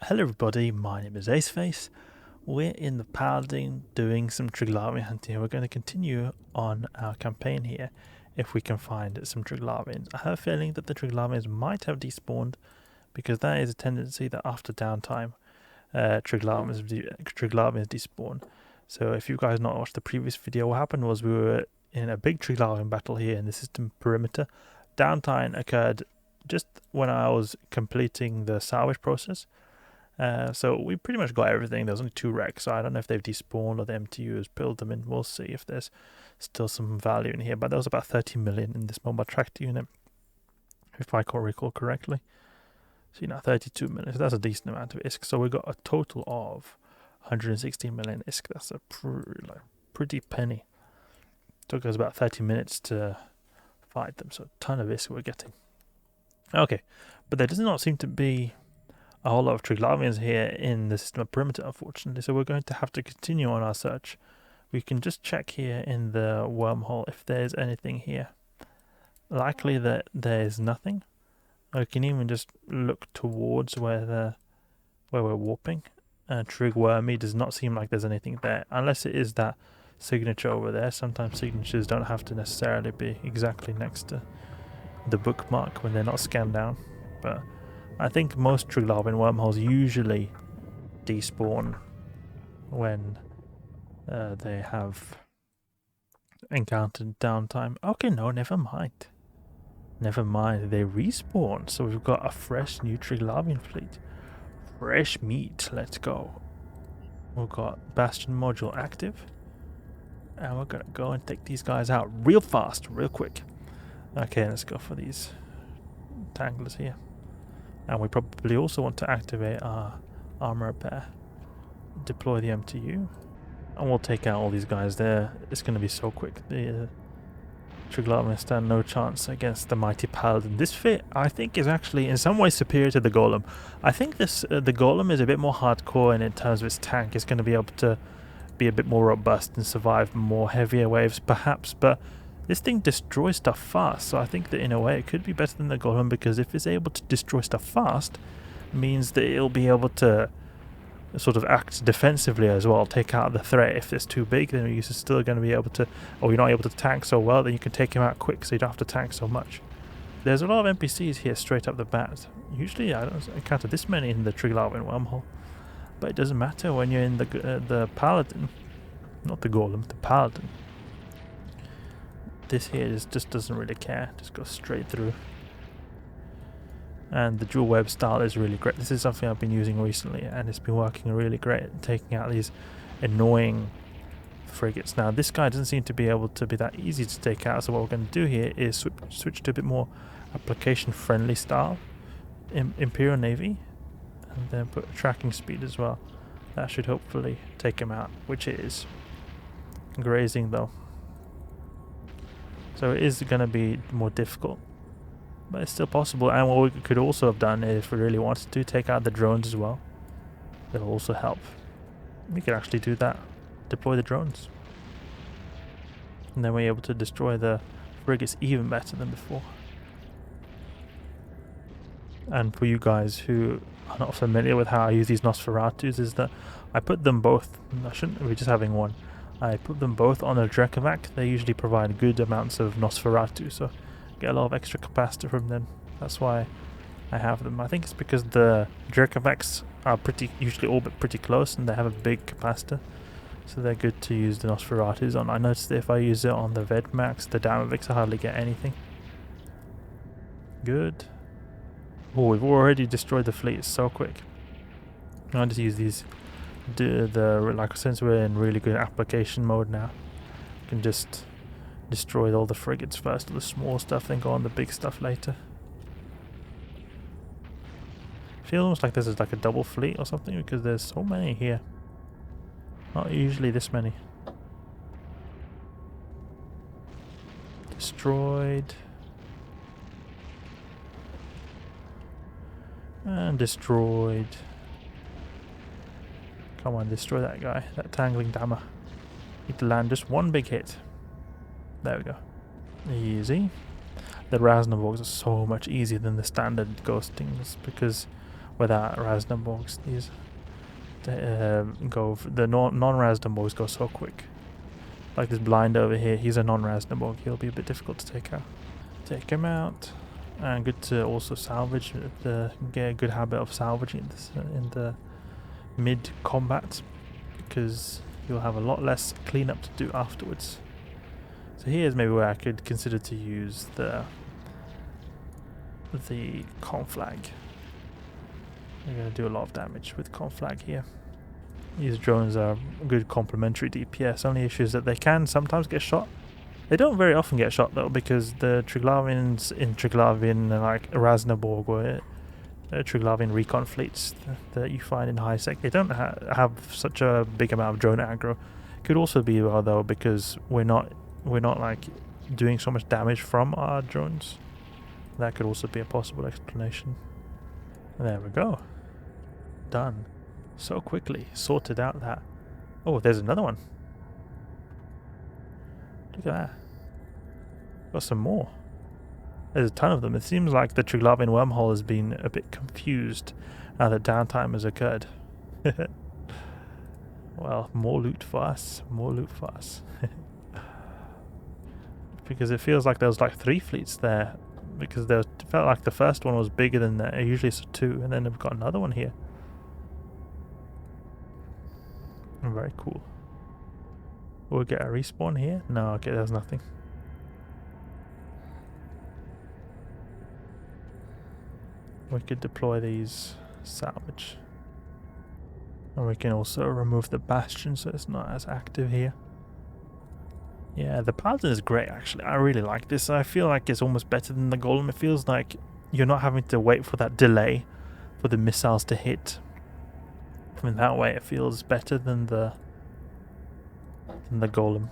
Hello everybody, my name is Aceface. We're in the Paladin doing some Triglavian hunting. We're going to continue on our campaign here if we can find some Triglavians. I have a feeling that the Triglavians might have despawned because that is a tendency that after downtime Triglavians despawn. So if you guys not watched the previous video, what happened was we were in a big Triglavian battle here in the system perimeter. Downtime occurred just when I was completing the salvage process. So we pretty much got everything. There's only 2 wrecks, so I don't know if they've despawned or the MTU has pulled them in. We'll see if there's still some value in here. But there was about 30 million in this mobile tractor unit, if I can recall correctly. So you know, 32 million. So that's a decent amount of ISK. So we got a total of 116 million ISK. That's a pretty penny. Took us about 30 minutes to fight them, so a ton of ISK we're getting. Okay, but there does not seem to be a whole lot of Triglavians here in the system of perimeter, unfortunately, so we're going to have to continue on our search. We can just check here in the wormhole if there's anything here. Likely that there's nothing. We can even just look towards where we're warping. Trig Wormy does not seem like there's anything there, unless it is that signature over there. Sometimes signatures don't have to necessarily be exactly next to the bookmark when they're not scanned down, but I think most Triglavian wormholes usually despawn when they have encountered downtime. Okay, no, never mind. Never mind, they respawn. So we've got a fresh new Triglavian fleet. Fresh meat, let's go. We've got Bastion Module active. And we're going to go and take these guys out real fast, real quick. Okay, let's go for these tanglers here. And we probably also want to activate our armor repair. Deploy the MTU. And we'll take out all these guys there. It's going to be so quick. The Triglavian stand no chance against the mighty Paladin. This fit, I think, is actually in some ways superior to the Golem. I think this the Golem is a bit more hardcore, and in terms of its tank, it's going to be able to be a bit more robust and survive more heavier waves, perhaps. But this thing destroys stuff fast, so I think that in a way it could be better than the Golem, because if it's able to destroy stuff fast, it means that it'll be able to sort of act defensively as well, take out the threat. If it's too big, then you're still going to be able to, or you're not able to tank so well, then you can take him out quick, so you don't have to tank so much. There's a lot of NPCs here straight up the bat. Usually I don't encounter this many in the Triglavian wormhole, but it doesn't matter when you're in the Paladin, not the Golem, the Paladin. This here just doesn't really care, just goes straight through. And the dual web style is really great. This is something I've been using recently, and it's been working really great at taking out these annoying frigates. Now this guy doesn't seem to be able to be that easy to take out, so what we're going to do here is switch to a bit more application friendly style. Imperial Navy, and then put tracking speed as well. That should hopefully take him out, which it is. Grazing though, so it is going to be more difficult, but it's still possible. And what we could also have done is, if we really wanted to, take out the drones as well. That'll also help. We could actually do that. Deploy the drones. And then we're able to destroy the frigates even better than before. And for you guys who are not familiar with how I use these Nosferatus, is that I put them both, I shouldn't be just having one. I put them both on a Triglavian. They usually provide good amounts of Nosferatu, so get a lot of extra capacitor from them. That's why I have them. I think it's because the Triglavians are usually orbit pretty close, and they have a big capacitor, so they're good to use the Nosferatus on. I noticed that if I use it on the Vedmax, the Damaviks, I hardly get anything. Good. Oh, we've already destroyed the fleet so quick. I'll just use these. Like, since we're in really good application mode now, we can just destroy all the frigates first, the small stuff, then go on the big stuff later. Feels almost like this is like a double fleet or something, because there's so many here. Not usually this many. Destroyed. And destroyed. Come on, destroy that guy, that tangling dammer. Need to land just one big hit. There we go. Easy. The Rasnavorgs are so much easier than the standard ghostings, because without Rasnamborgs. These the non-Rasnamborgs go so quick. Like this blind over here, he's a non-Rasnamborg. He'll be a bit difficult to take out. Take him out, and good to also salvage. Get a good habit of salvaging this in the mid combat, because you'll have a lot less cleanup to do afterwards. So here's maybe where I could consider to use the Conflag. We're going to do a lot of damage with Conflag here. These drones are good complementary DPS. Only issue is that they can sometimes get shot. They don't very often get shot though, because the Triglavians in Triglavian, like Rasnaborg or Triglavian recon fleets that you find in high sec, they don't have such a big amount of drone aggro. Could also be though because we're not like doing so much damage from our drones. That could also be a possible explanation. There we go. Done. So quickly. Sorted out that. Oh, there's another one. Look at that. Got some more. There's a ton of them. It seems like the Triglavian wormhole has been a bit confused now that downtime has occurred. Well, more loot for us. More loot for us. Because it feels like there was like 3 fleets there. Because it felt like the first one was bigger than that. Usually it's 2, and then we've got another one here. Very cool. We'll get a respawn here. No, okay, there's nothing. We could deploy these salvage. And we can also remove the Bastion so it's not as active here. Yeah, the Paladin is great actually. I really like this. I feel like it's almost better than the Golem. It feels like you're not having to wait for that delay for the missiles to hit. I mean, that way it feels better than the Golem.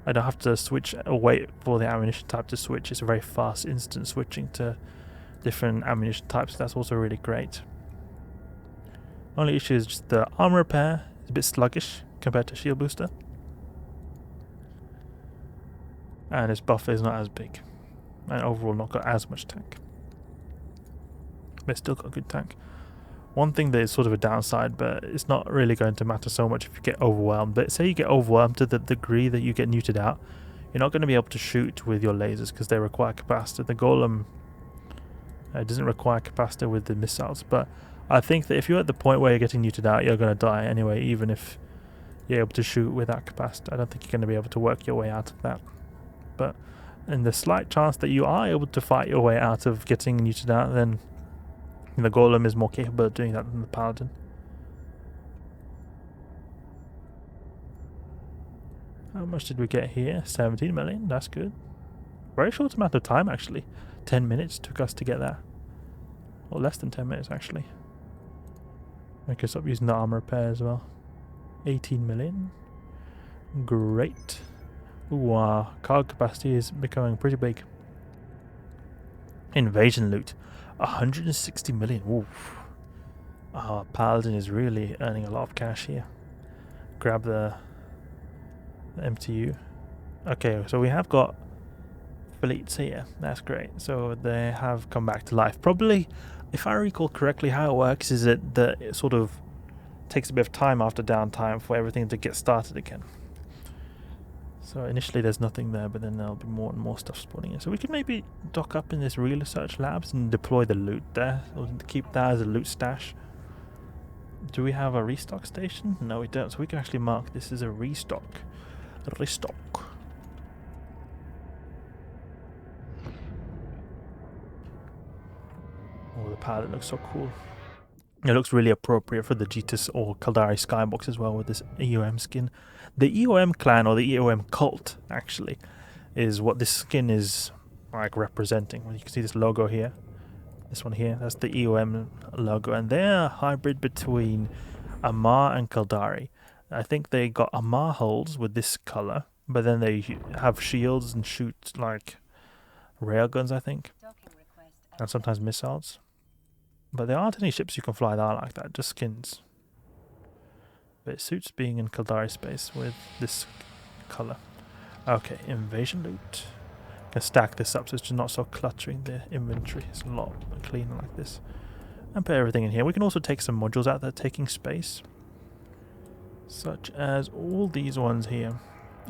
I don't have to switch or wait for the ammunition type to switch. It's a very fast instant switching to different ammunition types. That's also really great. Only issue is just the armor repair is a bit sluggish compared to shield booster. And its buff is not as big. And overall not got as much tank. But it's still got a good tank. One thing that is sort of a downside, but it's not really going to matter so much if you get overwhelmed. But say you get overwhelmed to the degree that you get neutered out, you're not going to be able to shoot with your lasers because they require capacitor. The Golem doesn't require capacitor with the missiles. But I think that if you're at the point where you're getting neutered out, you're going to die anyway, even if you're able to shoot without capacitor. I don't think you're going to be able to work your way out of that. But in the slight chance that you are able to fight your way out of getting neutered out, then the Golem is more capable of doing that than the Paladin. How much did we get here? 17 million, that's good. Very short amount of time actually. 10 minutes took us to get that. Or less than 10 minutes actually. I can stop using the armor repair as well. 18 million. Great. Ooh, our cargo capacity is becoming pretty big. Invasion loot. 160 million. Oof. Our Paladin is really earning a lot of cash here. Grab the MTU. Okay, so we have got fleets here. That's great. So they have come back to life. Probably, if I recall correctly, how it works is that it sort of takes a bit of time after downtime for everything to get started again. So initially there's nothing there, but then there'll be more and more stuff spawning in. So we could maybe dock up in this real research labs and deploy the loot there, or keep that as a loot stash. Do we have a restock station? No, we don't. So we can actually mark this as a restock. Restock. Oh, the palette looks so cool. It looks really appropriate for the Getus or Kaldari Skybox as well with this EOM skin. The EOM clan, or the EOM cult, actually, is what this skin is like representing. Well, you can see this logo here. This one here, that's the EOM logo. And they're a hybrid between Amar and Kaldari. I think they got Amar hulls with this color, but then they have shields and shoot like railguns, I think. And sometimes missiles. But there aren't any ships you can fly that are like that, just skins. But it suits being in Kaldari space with this color. Okay, invasion loot. Can stack this up so it's just not so cluttering the inventory. It's a lot cleaner like this. and put everything in here. We can also take some modules out that are taking space, such as all these ones here.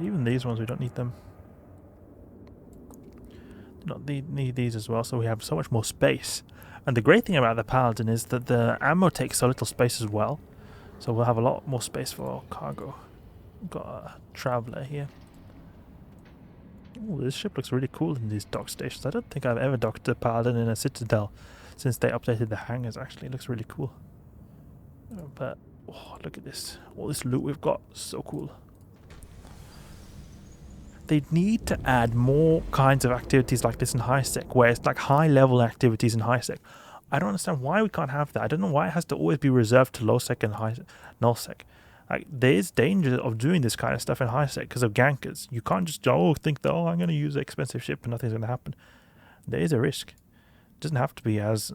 Even these ones, we don't need them. Not need these as well, so we have so much more space. And the great thing about the Paladin is that the ammo takes so little space as well, so we'll have a lot more space for our cargo. We've got a traveller here. Oh, this ship looks really cool in these dock stations. I don't think I've ever docked a Paladin in a Citadel since they updated the hangars. Actually, it looks really cool. But oh, look at this! All this loot we've got, so cool. They need to add more kinds of activities like this in high sec, where it's like high level activities in high sec. I don't understand why we can't have that. I don't know why it has to always be reserved to low sec and high null sec. Like, there is danger of doing this kind of stuff in high sec because of gankers. You can't just think that, oh, I'm going to use an expensive ship and nothing's going to happen. There is a risk. It doesn't have to be as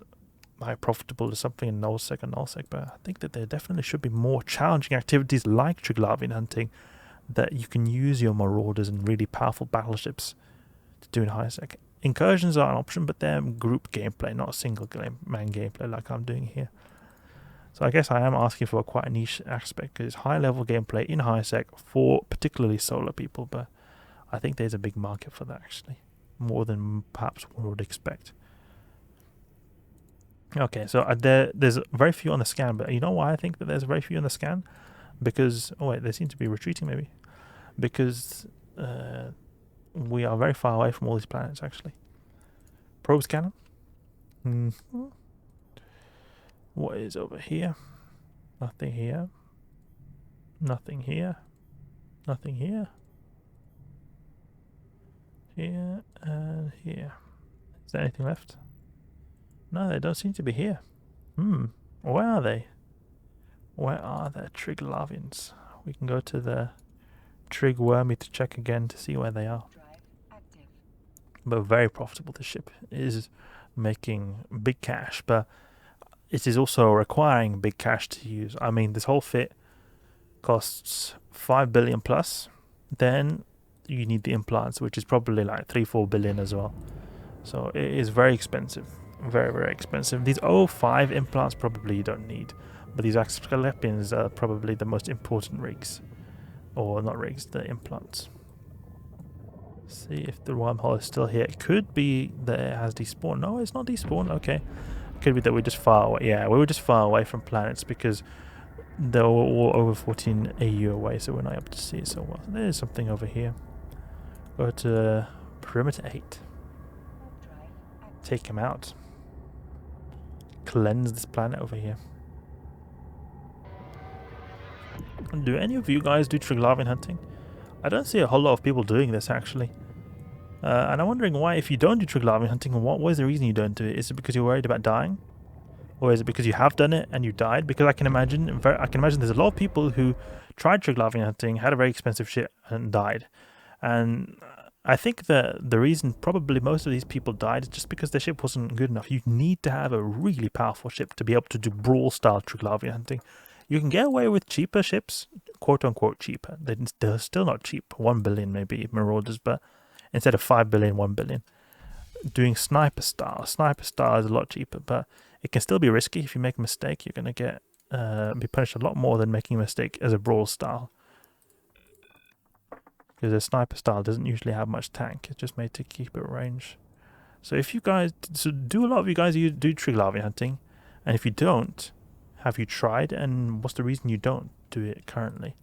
profitable as something in null sec and null sec, but I think that there definitely should be more challenging activities like Triglavian hunting that you can use your marauders and really powerful battleships to do in high sec. Incursions are an option, but they're group gameplay, not a single man gameplay like I'm doing here. So I guess I am asking for quite a niche aspect, because it's high level gameplay in high sec for particularly solo people, but I think there's a big market for that actually, more than perhaps one would expect. Okay, so there's very few on the scan, but you know why I think that there's very few on the scan? Because, oh wait, they seem to be retreating maybe. Because we are very far away from all these planets actually. Probe scanner. What is over here? Nothing here. Nothing here. Nothing here. Here and here. Is there anything left? No, they don't seem to be here. Where are they? Where are the Triglavians? We can go to the Trig Wormy to check again to see where they are. But very profitable, this ship is making big cash, but it is also requiring big cash to use. I mean, this whole fit costs 5 billion plus. Then you need the implants, which is probably like 3-4 billion as well. So it is very expensive. Very, very expensive. These 05 implants probably you don't need. But these Asclepians are probably the most important rigs. Or not rigs, the implants. See if the wormhole is still here. It could be that it has despawned. No, it's not despawned. Okay. It could be that we're just far away. Yeah, we were just far away from planets because they're all over 14 AU away, so we're not able to see it so well. There's something over here. Go to perimeter 8. Take him out. Cleanse this planet over here. Do any of you guys do Triglavian hunting? I don't see a whole lot of people doing this actually. And I'm wondering why, if you don't do Triglavian hunting, what is the reason you don't do it? Is it because you're worried about dying? Or is it because you have done it and you died? Because I can imagine there's a lot of people who tried Triglavian hunting, had a very expensive ship and died. And I think that the reason probably most of these people died is just because their ship wasn't good enough. You need to have a really powerful ship to be able to do brawl style Triglavian hunting. You can get away with cheaper ships, quote unquote cheaper. They're still not cheap. 1 billion maybe marauders, but instead of 5 billion, 1 billion. Doing sniper style is a lot cheaper, but it can still be risky. If you make a mistake, you're going to get be punished a lot more than making a mistake as a brawl style. Because a sniper style doesn't usually have much tank. It's just made to keep it at range. So if you guys, do a lot of you guys do Triglavian hunting, and if you don't, have you tried, and what's the reason you don't do it currently?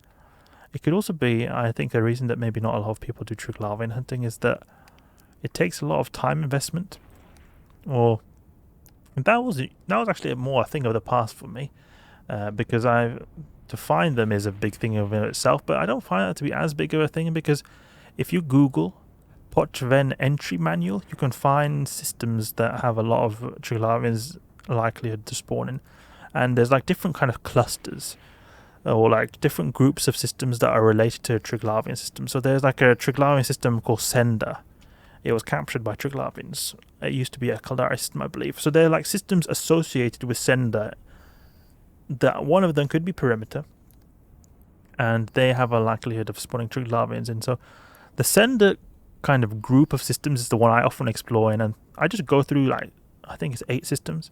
It could also be, I think, the reason that maybe not a lot of people do Triglavian hunting is that it takes a lot of time investment. Or that was actually more a thing of the past for me, because to find them is a big thing of itself, but I don't find that to be as big of a thing, because if you Google Pochven entry manual, you can find systems that have a lot of Triglavians likelihood to spawn in. And there's like different kind of clusters, or like different groups of systems that are related to a Triglavian system. So there's like a Triglavian system called Sender. It was captured by Triglavians. It used to be a Caldari system, I believe. So they're like systems associated with Sender. That one of them could be perimeter, and they have a likelihood of spawning Triglavians. And so the Sender kind of group of systems is the one I often explore in, and I just go through, like, I think it's 8 systems.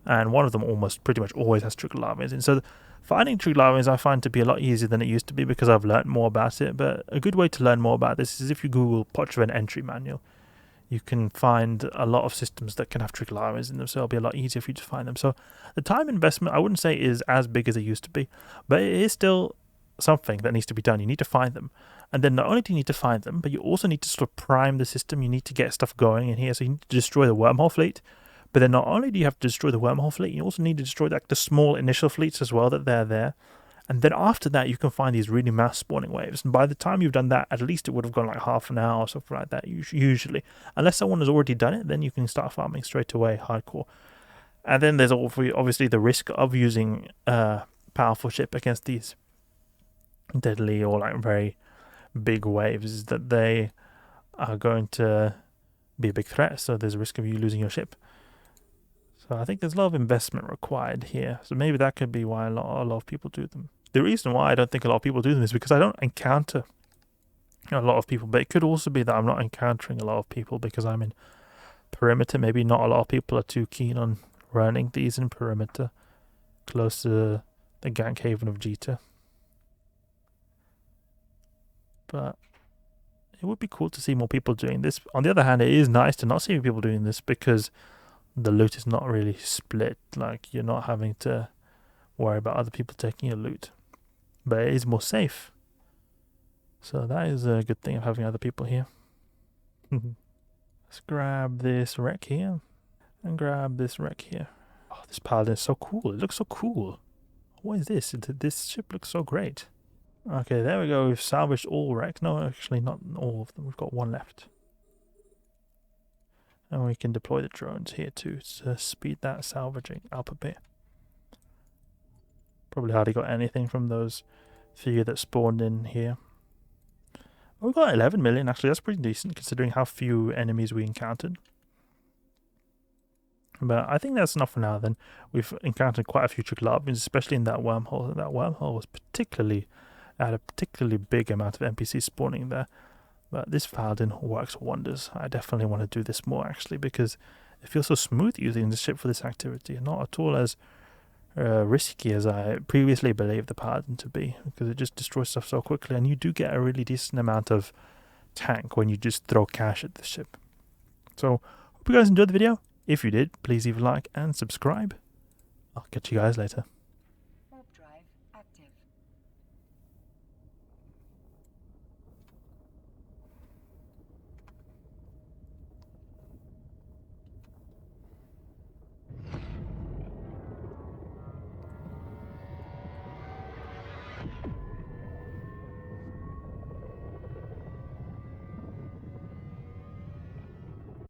and one of them almost pretty much always has Triglavians. And so finding Triglavians I find to be a lot easier than it used to be because I've learned more about it. But a good way to learn more about this is if you Google Pochven entry manual. You can find a lot of systems that can have Triglavians in them, so it'll be a lot easier for you to find them. So the time investment I wouldn't say is as big as it used to be, but it is still something that needs to be done. You need to find them, and then not only do you need to find them, but you also need to sort of prime the system. You need to get stuff going in here, so you need to destroy the wormhole fleet. But then not only do you have to destroy the wormhole fleet, you also need to destroy like the small initial fleets as well that they're there. And then after that, you can find these really mass spawning waves. And by the time you've done that, at least it would have gone like half an hour or something like that, usually. Unless someone has already done it, then you can start farming straight away, hardcore. And then there's obviously the risk of using a powerful ship against these deadly or like very big waves, is that they are going to be a big threat. So there's a risk of you losing your ship. So I think there's a lot of investment required here. So maybe that could be why a lot of people do them. The reason why I don't think a lot of people do them is because I don't encounter a lot of people. But it could also be that I'm not encountering a lot of people because I'm in perimeter. Maybe not a lot of people are too keen on running these in perimeter close to the gank haven of Jita. But it would be cool to see more people doing this. On the other hand, it is nice to not see people doing this because the loot is not really split. Like, you're not having to worry about other people taking your loot. But it is more safe. So that is a good thing of having other people here. Let's grab this wreck here. And grab this wreck here. Oh, this paladin is so cool. It looks so cool. What is this? This ship looks so great. Okay, there we go. We've salvaged all wrecks. No, actually not all of them. We've got one left. And we can deploy the drones here too to speed that salvaging up a bit. Probably hardly got anything from those few that spawned in here. Oh, we got 11 million actually. That's pretty decent considering how few enemies we encountered. But I think that's enough for now then. We've encountered quite a few Triglavians, especially in that wormhole. That wormhole was had a particularly big amount of NPCs spawning there. But this paladin works wonders. I definitely want to do this more actually because it feels so smooth using the ship for this activity, and not at all as risky as I previously believed the paladin to be, because it just destroys stuff so quickly, and you do get a really decent amount of tank when you just throw cash at the ship. So hope you guys enjoyed the video. If you did, please leave a like and subscribe. I'll catch you guys later.